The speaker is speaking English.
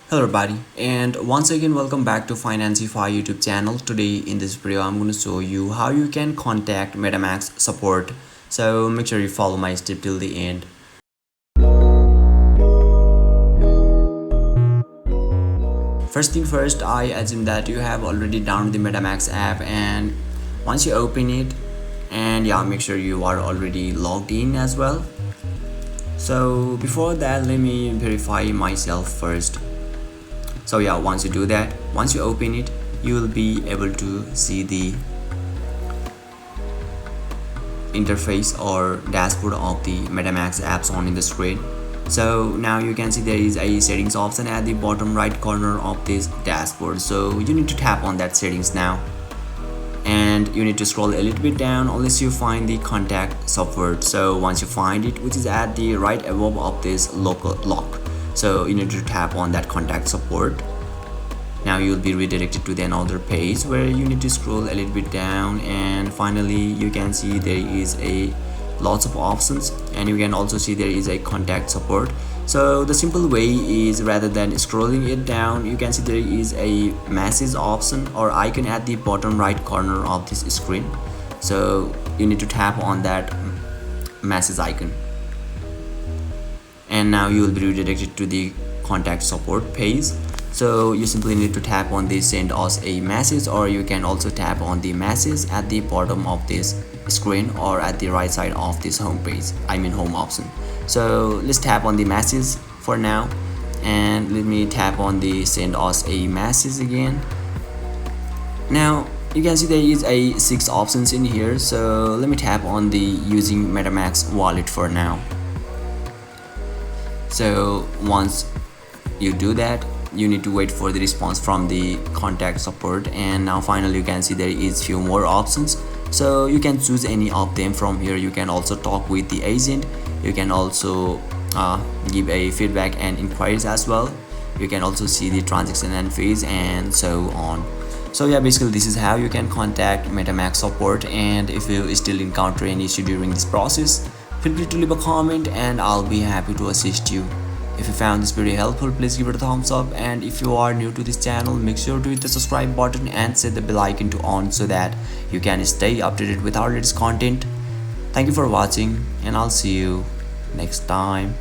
Hello everybody, and once again welcome back to Financify YouTube channel. Today in this video I'm going to show you how you can contact Metamask support. So make sure you follow my step till the end. First thing first, I assume that you have already downloaded the Metamask app, and once you open it, and yeah, make sure you are already logged in as well. So before that, let me verify myself first. So yeah, once you do that, once you open it, you will be able to see the interface or dashboard of the Metamask apps on in the screen. So now you can see there is a settings option at the bottom right corner of this dashboard. So you need to tap on that settings now, and you need to scroll a little bit down unless you find the contact support. So once you find it, which is at the right above of this local lock, so you need to tap on that contact support. Now you'll be redirected to the another page where you need to scroll a little bit down, and finally you can see there is a lots of options, and you can also see there is a contact support. So the simple way is, rather than scrolling it down, you can see there is a message option or icon at the bottom right corner of this screen. So you need to tap on that message icon, and now you will be redirected to the contact support page. So you simply need to tap on the send us a message, or you can also tap on the message at the bottom of this screen or at the right side of this home page, home option. So let's tap on the message for now, and let me tap on the send us a message again. Now you can see there is a 6 options in here, so let me tap on the using Metamask wallet for now. So once you do that, you need to wait for the response from the contact support, and now finally you can see there is few more options. So you can choose any of them from here. You can also talk with the agent, you can also give a feedback and inquiries as well. You can also see the transaction and fees and so on. So yeah, basically this is how you can contact Metamask support, and if you still encounter any issue during this process, feel free to leave a comment and I'll be happy to assist you. If you found this video helpful, please give it a thumbs up, and if you are new to this channel, make sure to hit the subscribe button and set the bell icon to on so that you can stay updated with our latest content. Thank you for watching, and I'll see you next time.